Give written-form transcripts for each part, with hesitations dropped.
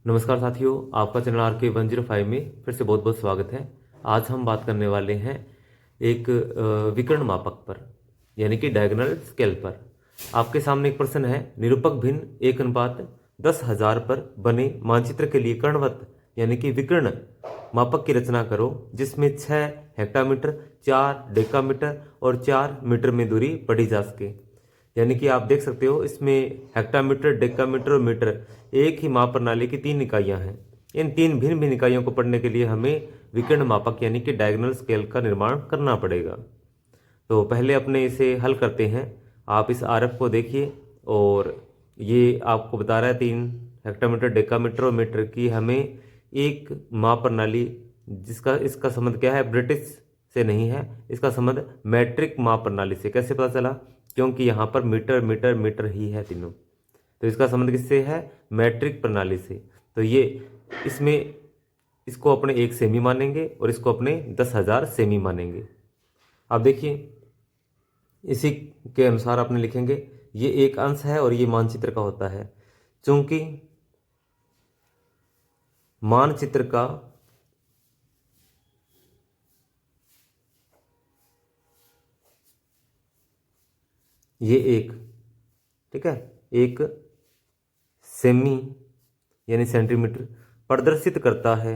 नमस्कार साथियों, आपका चैनल RK105 में फिर से बहुत बहुत स्वागत है। आज हम बात करने वाले हैं एक विकर्ण मापक पर, यानी कि डायगोनल स्केल पर। आपके सामने एक प्रश्न है, निरूपक भिन्न 1:10,000 पर बने मानचित्र के लिए कर्णवत यानी कि विकर्ण मापक की रचना करो, जिसमें 6 हेक्टामीटर, 4 डेकामीटर और 4 मीटर में दूरी पढ़ी जा सके। यानी कि आप देख सकते हो, इसमें हेक्टामीटर, डेकामीटर और मीटर एक ही माप प्रणाली की 3 इकाइयां हैं। इन 3 भिन्न भिन्न इकाइयों को पढ़ने के लिए हमें विकर्ण मापक यानी कि डायगोनल स्केल का निर्माण करना पड़ेगा। तो पहले अपने इसे हल करते हैं। आप इस आरेख को देखिए और ये आपको बता रहा है 3 हेक्टामीटर, डेकामीटर और मीटर की हमें एक माप प्रणाली, जिसका इसका संबंध क्या है, ब्रिटिश से नहीं है, इसका संबंध मैट्रिक माप प्रणाली से। कैसे पता चला? क्योंकि यहाँ पर मीटर मीटर मीटर ही है तीनों, तो इसका संबंध किससे है? मैट्रिक प्रणाली से। तो ये इसमें इसको अपने 1 सेमी मानेंगे और इसको अपने 10,000 सेमी मानेंगे। अब देखिए, इसी के अनुसार अपने लिखेंगे, ये एक अंश है और ये मानचित्र का होता है। चूंकि मानचित्र का ये एक, ठीक है, 1 सेमी यानी सेंटीमीटर प्रदर्शित करता है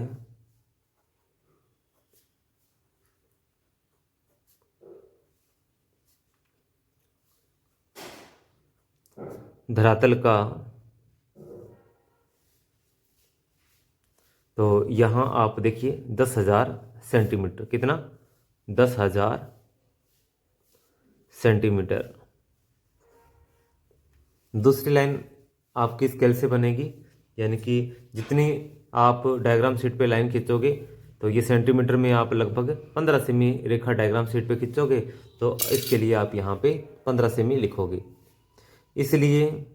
धरातल का। तो यहाँ आप देखिए 10,000 सेंटीमीटर, कितना? 10,000 सेंटीमीटर। दूसरी लाइन आपकी स्केल से बनेगी, यानी कि जितनी आप डायग्राम शीट पे लाइन खींचोगे, तो ये सेंटीमीटर में आप लगभग 15 सेमी रेखा डायग्राम शीट पे खींचोगे, तो इसके लिए आप यहाँ पे 15 सेमी लिखोगे। इसलिए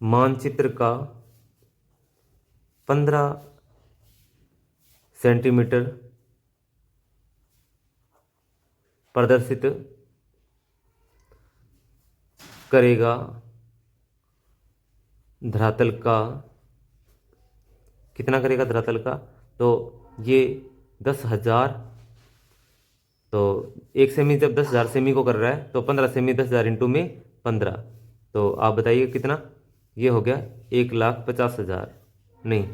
मानचित्र का 15 सेंटीमीटर प्रदर्शित करेगा धरातल का। कितना करेगा धरातल का? तो ये 10,000, तो 1 सेमी जब 10,000 सेमी को कर रहा है, तो 15 सेमी 10,000 इंटू में 15, तो आप बताइए कितना? ये हो गया 1,50,000, नहीं,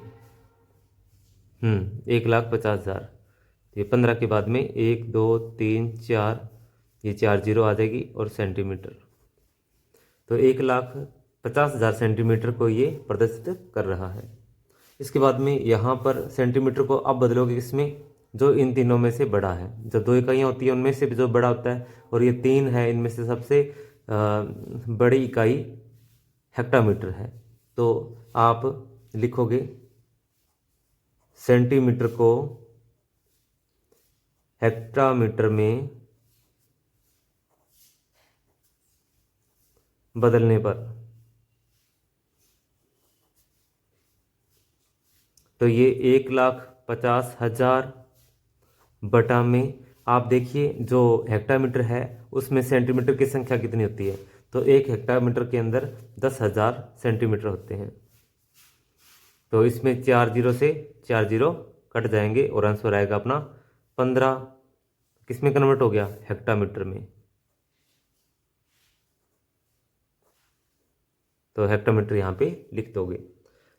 1,50,000। ये 15 के बाद में 1 2 3 4, ये 4 जीरो आ जाएगी और सेंटीमीटर, तो 1,50,000 सेंटीमीटर को ये प्रदर्शित कर रहा है। इसके बाद में यहाँ पर सेंटीमीटर को अब बदलोगे इसमें, जो इन तीनों में से बड़ा है। जब 2 इकाइयाँ होती हैं उनमें से भी जो बड़ा होता है, और ये 3 है, इनमें से सबसे बड़ी इकाई हेक्टामीटर है। तो आप लिखोगे सेंटीमीटर को हेक्टामीटर में बदलने पर, तो ये 1,50,000 बटा में, आप देखिए जो हेक्टामीटर है उसमें सेंटीमीटर की संख्या कितनी होती है, तो 1 हेक्टामीटर के अंदर 10,000 सेंटीमीटर होते हैं। तो इसमें 4 जीरो से 4 जीरो कट जाएंगे और आंसर आएगा अपना 15। किस में कन्वर्ट हो गया? हेक्टामीटर में। तो हेक्टामीटर यहाँ पे लिख दोगे,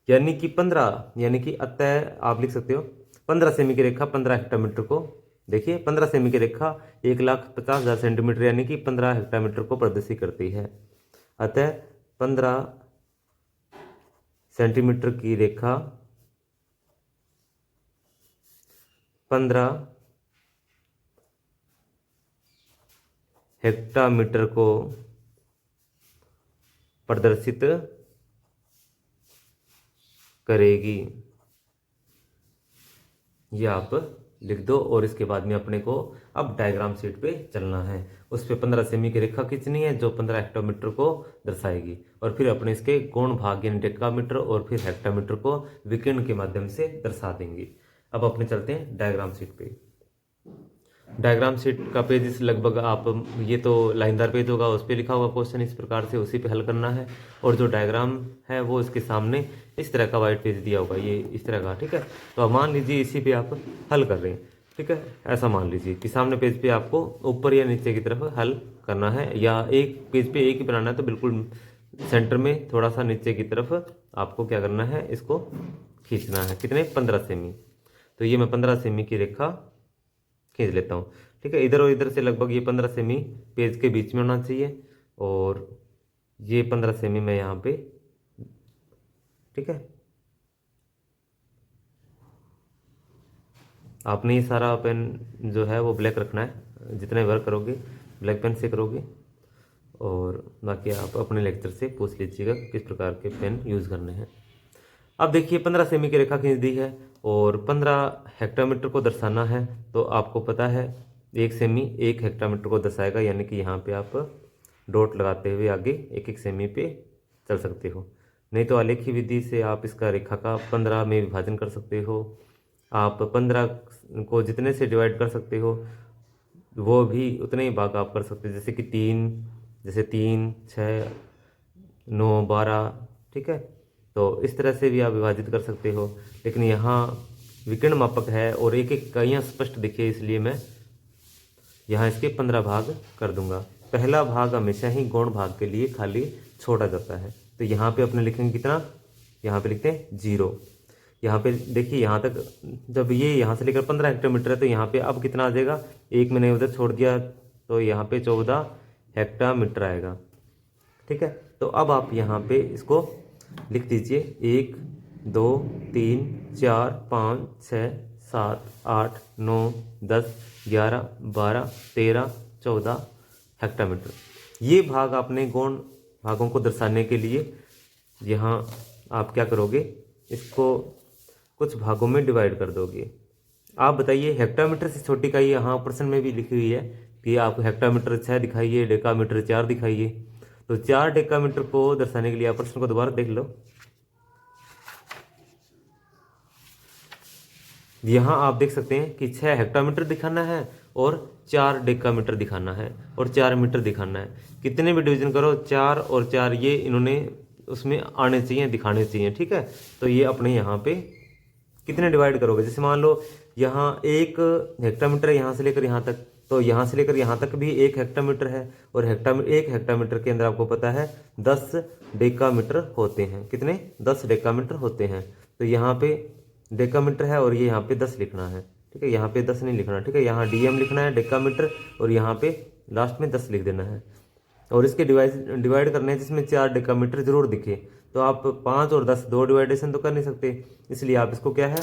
यानी कि 15, यानी कि अतः आप लिख सकते हो 15 सेमी की रेखा 15 हेक्टामीटर को, देखिए 15 सेमी की रेखा 1,50,000 सेंटीमीटर यानी कि 15 हेक्टामीटर को प्रदर्शित करती है। अतः 15 सेंटीमीटर की रेखा 15 हेक्टामीटर को प्रदर्शित करेगी। ये आप लिख दो और इसके बाद में अपने को अब डायग्राम शीट पे चलना है। उस पे 15 सेमी की रेखा खींचनी है जो 15 हेक्टामीटर को दर्शाएगी, और फिर अपने इसके कोण भाग यानी डेकामीटर और फिर हेक्टामीटर को विकर्ण के माध्यम से दर्शा देंगे। अब अपने चलते हैं डायग्राम शीट पे। डायग्राम शीट का पेज इस लगभग आप, ये तो लाइनदार पेज होगा, उस पर लिखा हुआ क्वेश्चन इस प्रकार से उसी पे हल करना है। और जो डायग्राम है वो इसके सामने इस तरह का वाइट पेज दिया होगा, ये इस तरह का, ठीक है। तो अब मान लीजिए इसी पे आप हल कर रहे हैं, ठीक है। ऐसा मान लीजिए कि सामने पेज पे आपको ऊपर या नीचे की तरफ हल करना है, या एक पेज पे एक ही बनाना है तो बिल्कुल सेंटर में थोड़ा सा नीचे की तरफ आपको क्या करना है, इसको खींचना है। कितने? 15 सेमी। तो ये मैं 15 सेमी की रेखा खींच लेता हूँ, ठीक है। इधर और इधर से लगभग ये 15 सेमी पेज के बीच में होना चाहिए, और ये 15 सेमी मैं यहाँ पे, ठीक है। आपने ये सारा पेन जो है वो ब्लैक रखना है, जितने वर्क करोगे ब्लैक पेन से करोगे, और बाकी आप अपने लेक्चर से पूछ लीजिएगा किस प्रकार के पेन यूज़ करने हैं। अब देखिए 15 सेमी की रेखा खींच दी है, और 15 हेक्टोमीटर को दर्शाना है। तो आपको पता है 1 सेमी 1 हेक्टोमीटर को दर्शाएगा, यानी कि यहाँ पे आप डॉट लगाते हुए आगे 1 1 सेमी पे चल सकते हो। नहीं तो आलेखी विधि से आप इसका रेखा का 15 में विभाजन कर सकते हो। आप 15 को जितने से डिवाइड कर सकते हो वो भी उतने ही भाग आप कर सकते हो, जैसे कि 3, जैसे 3 6 9 12, ठीक है। तो इस तरह से भी आप विभाजित कर सकते हो। लेकिन यहाँ विकर्ण मापक है और एक एक इकाइयाँ स्पष्ट दिखे, इसलिए मैं यहाँ इसके 15 भाग कर दूंगा। पहला भाग हमेशा ही गौण भाग के लिए खाली छोड़ा जाता है। तो यहाँ पे अपने लिखेंगे कितना, यहाँ पे लिखते हैं 0। यहाँ पे देखिए यहाँ तक, जब ये यहाँ से लेकर 15 हेक्टोमीटर है तो यहाँ पे अब कितना आ जाएगा, एक मैंने उधर छोड़ दिया तो यहाँ पे 14 हेक्टोमीटर आएगा, ठीक है। तो अब आप यहाँ पे इसको लिख दीजिए 1 2 3 4 5 6 7 8 9 10 11 12 13 14 हेक्टोमीटर। ये भाग आपने गौण भागों को दर्शाने के लिए यहाँ आप क्या करोगे, इसको कुछ भागों में डिवाइड कर दोगे। आप बताइए हेक्टोमीटर से छोटी इकाई यहाँ प्रश्न में भी लिखी हुई है कि आप हेक्टोमीटर 6 दिखाइए, डेकामीटर 4 दिखाइए। तो 4 डेकामीटर को दर्शाने के लिए आप प्रश्न को दोबारा देख लो। यहाँ आप देख सकते हैं कि 6 हेक्टोमीटर दिखाना है और 4 डेकामीटर दिखाना है और 4 मीटर दिखाना है। कितने भी डिवीजन करो 4 और 4 ये इन्होंने उसमें आने चाहिए, दिखाने चाहिए, ठीक है। तो ये अपने यहाँ पे कितने डिवाइड करोगे, जैसे मान लो यहाँ 1 हेक्टोमीटर है यहाँ से लेकर यहाँ तक, तो यहाँ से लेकर यहाँ तक भी 1 हेक्टोमीटर है, और 1 हेक्टोमीटर के अंदर आपको पता है 10 डेकामीटर होते हैं। कितने? 10 डेकामीटर होते हैं। तो यहाँ पे डेकामीटर है और ये यहाँ पे 10 लिखना है, ठीक है। यहाँ पे 10 नहीं लिखना, ठीक है। यहाँ डीएम लिखना है डेकामीटर, और यहाँ पे लास्ट में 10 लिख देना है। और इसके डिवाइड करने हैं जिसमें 4 डेकामीटर जरूर दिखे। तो आप 5 और 10 दो डिवाइडेशन तो कर नहीं सकते, इसलिए आप इसको क्या है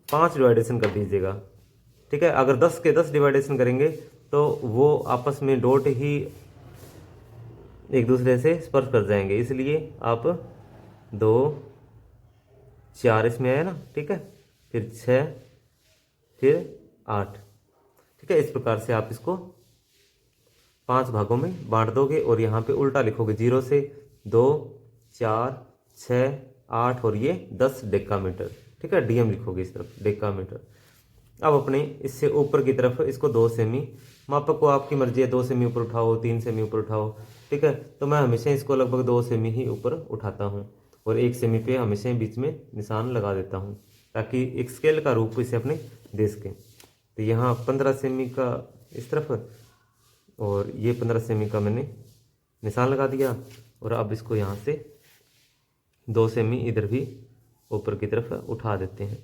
5 डिवाइडेशन कर दीजिएगा, ठीक है। अगर 10 के 10 डिवाइडेशन करेंगे तो वो आपस में डॉट ही एक दूसरे से स्पर्श कर जाएंगे, इसलिए आप 2 4 इसमें आया ना, ठीक है, फिर 6 फिर 8, ठीक है। इस प्रकार से आप इसको 5 भागों में बांट दोगे और यहाँ पे उल्टा लिखोगे 0 से 2 4 6 8 और ये 10 डेकामीटर, ठीक है। डीएम लिखोगे इस तरफ डेकामीटर। अब अपने इससे ऊपर की तरफ इसको 2 सेमी, मापक को आपकी मर्जी है 2 सेमी ऊपर उठाओ 3 सेमी ऊपर उठाओ, ठीक है। तो मैं हमेशा इसको लगभग 2 सेमी ही ऊपर उठाता हूँ और 1 सेमी पे हमेशा बीच में निशान लगा देता हूँ, ताकि एक स्केल का रूप इसे अपने दे सकें। तो यहाँ 15 सेमी का इस तरफ और ये 15 सेमी का मैंने निशान लगा दिया, और अब इसको यहाँ से 2 सेमी इधर भी ऊपर की तरफ उठा देते हैं।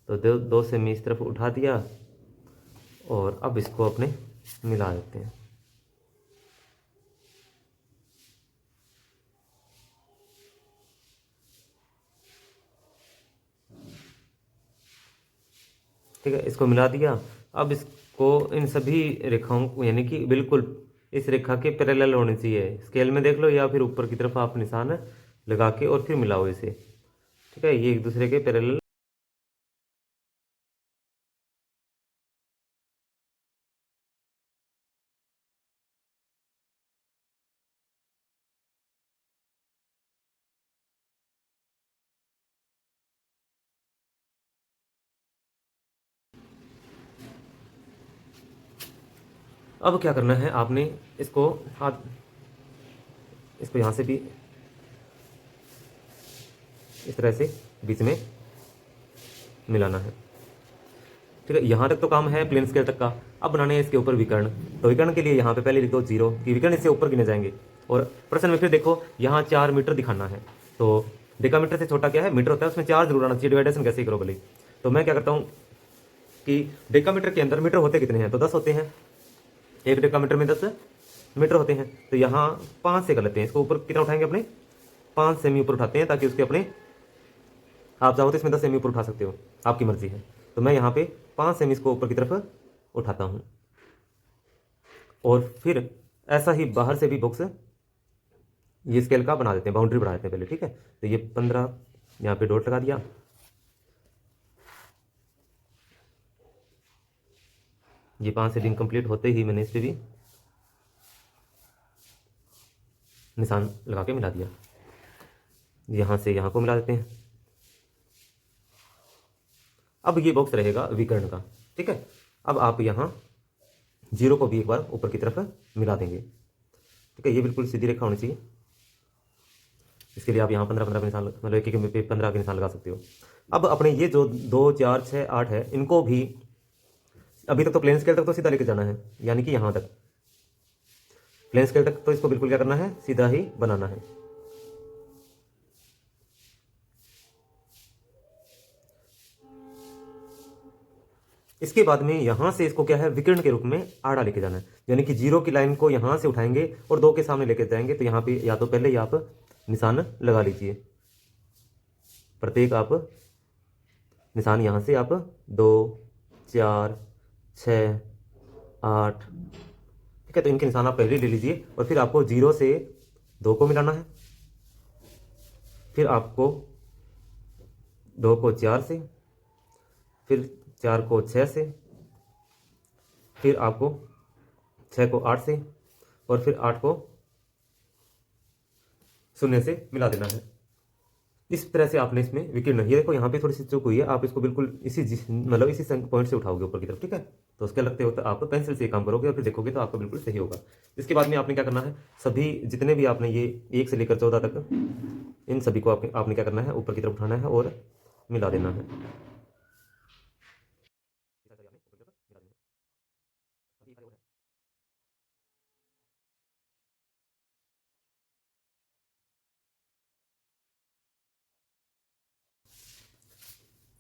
तो 2 सेमी इस तरफ उठा दिया और अब इसको अपने मिला देते हैं। ठीक है, इसको मिला दिया। अब इसको इन सभी रेखाओं को, यानी कि बिल्कुल इस रेखा के पैरेलल होने चाहिए, स्केल में देख लो या फिर ऊपर की तरफ आप निशान लगा के और फिर मिलाओ इसे, ठीक है। ये एक दूसरे के पैरेलल, अब क्या करना है आपने, इसको इसको यहाँ से भी इस तरह से बीच में मिलाना है। ठीक है, यहाँ तक तो काम है प्लेन स्केल तक का। अब बनाने हैं इसके ऊपर विकर्ण। तो विकर्ण के लिए यहाँ पे पहले लिख दो 0 कि विकर्ण इससे ऊपर गिने जाएंगे। और प्रश्न में फिर देखो यहाँ 4 मीटर दिखाना है, तो डेकामीटर से छोटा क्या है, मीटर होता है, उसमें 4 जरूर आना चाहिए, डिवाइडेशन कैसे ही करो भले। तो मैं क्या करता हूँ कि डेकामीटर के अंदर मीटर होते कितने हैं, तो 10 होते हैं। एक डेकामीटर में 10 मीटर होते हैं। तो यहाँ 5 से कर लेते हैं, इसको ऊपर कितना उठाएंगे अपने 5 सेमी ऊपर उठाते हैं, ताकि उसके अपने आप चाहो तो इसमें 10 सेमी ऊपर उठा सकते हो, आपकी मर्जी है। तो मैं यहाँ पे 5 सेमी इसको ऊपर की तरफ उठाता हूँ। और फिर ऐसा ही बाहर से भी बॉक्स ये स्केल का बना देते हैं, बाउंड्री बढ़ा देते हैं पहले। ठीक है, तो ये 15 यहाँ पे डॉट लगा दिया। ये 5 से दिन कंप्लीट होते ही मैंने इस पर भी निशान लगा के मिला दिया। यहाँ से यहाँ को मिला देते हैं। अब ये बॉक्स रहेगा विकर्ण का। ठीक है, अब आप यहाँ 0 को भी एक बार ऊपर की तरफ मिला देंगे। ठीक है, ये बिल्कुल सीधी रेखा होनी चाहिए। इसके लिए आप यहाँ 15-15 के निशान, मतलब एक पे 15 के निशान लगा सकते हो। अब अपने ये जो 2, 4, 6, 8 है, इनको भी अभी तक तो प्लेन स्केल तक तो सीधा लेके जाना है, यानी कि यहाँ तक प्लेन स्केल तक तो इसको बिल्कुल क्या करना है, सीधा ही बनाना है। इसके बाद में यहां से इसको क्या है, विकर्ण के रूप में आड़ा लेके जाना है, यानी कि 0 की लाइन को यहां से उठाएंगे और 2 के सामने लेके जाएंगे। तो यहां पे या तो पहले ही आप निशान लगा लीजिए, प्रत्येक आप निशान यहां से आप 2, 4, 6, 8। ठीक है, तो इनके निशान आप पहले ले लीजिए। और फिर आपको 0 से 2 को मिलाना है, फिर आपको 2 को 4 से, फिर 4 को 6 से, फिर आपको 6 को 8 से, और फिर 8 को 0 से मिला देना है। इस तरह से आपने इसमें विकर्ण, ये देखो यहाँ पे थोड़ी सी चूक हुई है, आप इसको बिल्कुल मतलब इसी पॉइंट से उठाओगे ऊपर की तरफ। ठीक है, तो उसके लगते हो तो आप पेंसिल से काम करोगे और फिर देखोगे तो आपका बिल्कुल सही होगा। इसके बाद में आपने क्या करना है, सभी जितने भी आपने ये 1 से लेकर 14 तक, इन सभी को आपने क्या करना है, ऊपर की तरफ उठाना है और मिला देना है।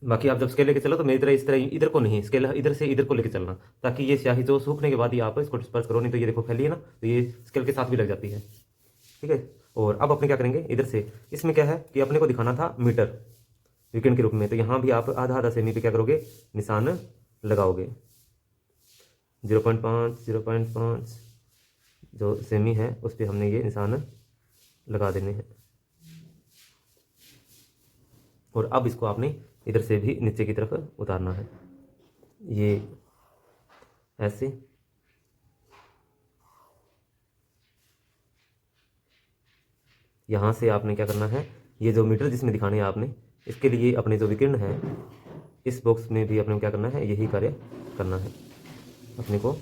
बाकी आप जब स्केल लेके चलो तो मेरी तरह इस तरह इधर को नहीं, स्केल इधर से इधर को लेके चलना, ताकि ये स्याही जो सूखने के बाद ही आप इसको डिस्पर्स करो, नहीं तो ये देखो फैली है ना, तो ये स्केल के साथ भी लग जाती है। ठीक है, और अब अपने क्या करेंगे, इधर से इसमें क्या है कि अपने को दिखाना था मीटर विकर्ण के रूप में, तो यहाँ भी आप आधा आधा सेमी पे क्या करोगे, निशान लगाओगे। 0.5 0.5 जो सेमी है उस पर हमने ये निशान लगा देने हैं। और अब इसको आपने इधर से भी नीचे की तरफ उतारना है, ये ऐसे। यहाँ से आपने क्या करना है, ये जो मीटर जिसमें दिखाने हैं आपने, इसके लिए अपने जो विकर्ण है इस बॉक्स में भी अपने क्या करना है, यही कार्य करना है। अपने को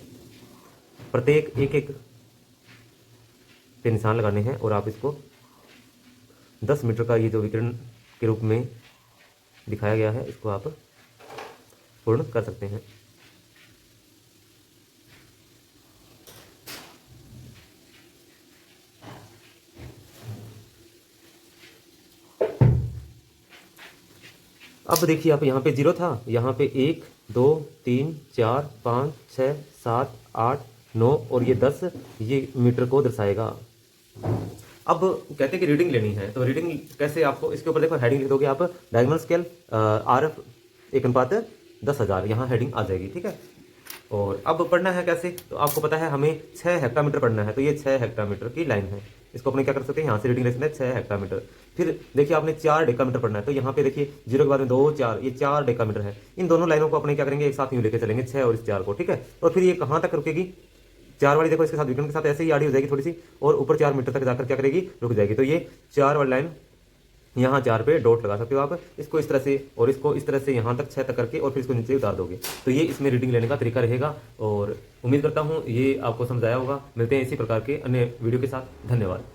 प्रत्येक एक पे निशान लगाने हैं और आप इसको 10 मीटर का ये जो विकर्ण के रूप में दिखाया गया है, इसको आप पूर्ण कर सकते हैं। अब देखिए आप यहाँ पे 0 था, यहाँ पे 1, 2, 3, 4, 5, 6, 7, 8, 9 और ये 10 ये मीटर को दर्शाएगा। अब कहते हैं कि रीडिंग लेनी है, तो रीडिंग कैसे, आपको इसके ऊपर देखो हेडिंग लिख दोगे आप, डायगोनल स्केल RF 1:10,000, यहाँ हेडिंग आ जाएगी। ठीक है, और अब पढ़ना है कैसे, तो आपको पता है हमें 6 हेक्टामीटर पढ़ना है, तो ये 6 हेक्टामीटर की लाइन है, इसको अपने क्या कर सकते हैं, यहाँ से रीडिंग ले सकते हैं 6 हेक्टामीटर। फिर देखिए आपने 4 डेकामीटर पढ़ना है, तो यहाँ पे देखिए 0 के बाद में 2, 4, ये 4 डेकामीटर है। इन दोनों लाइनों को अपने क्या करेंगे, एक साथ यूँ लेके चलेंगे 6 और इस 4 को। ठीक है, और फिर ये कहाँ तक रुकेगी, 4 वाली देखो इसके साथ विकर्ण के साथ ऐसे ही आड़ी हो जाएगी थोड़ी सी, और ऊपर 4 मीटर तक जाकर क्या करेगी, रुक जाएगी। तो ये 4 वाली लाइन यहाँ 4 पे डॉट लगा सकते हो आप। इसको इस तरह से और इसको इस तरह से यहाँ तक 6 तक करके और फिर इसको नीचे उतार दोगे। तो ये इसमें रीडिंग लेने का तरीका रहेगा और उम्मीद करता हूँ ये आपको समझ आया होगा। मिलते हैं इसी प्रकार के अन्य वीडियो के साथ। धन्यवाद।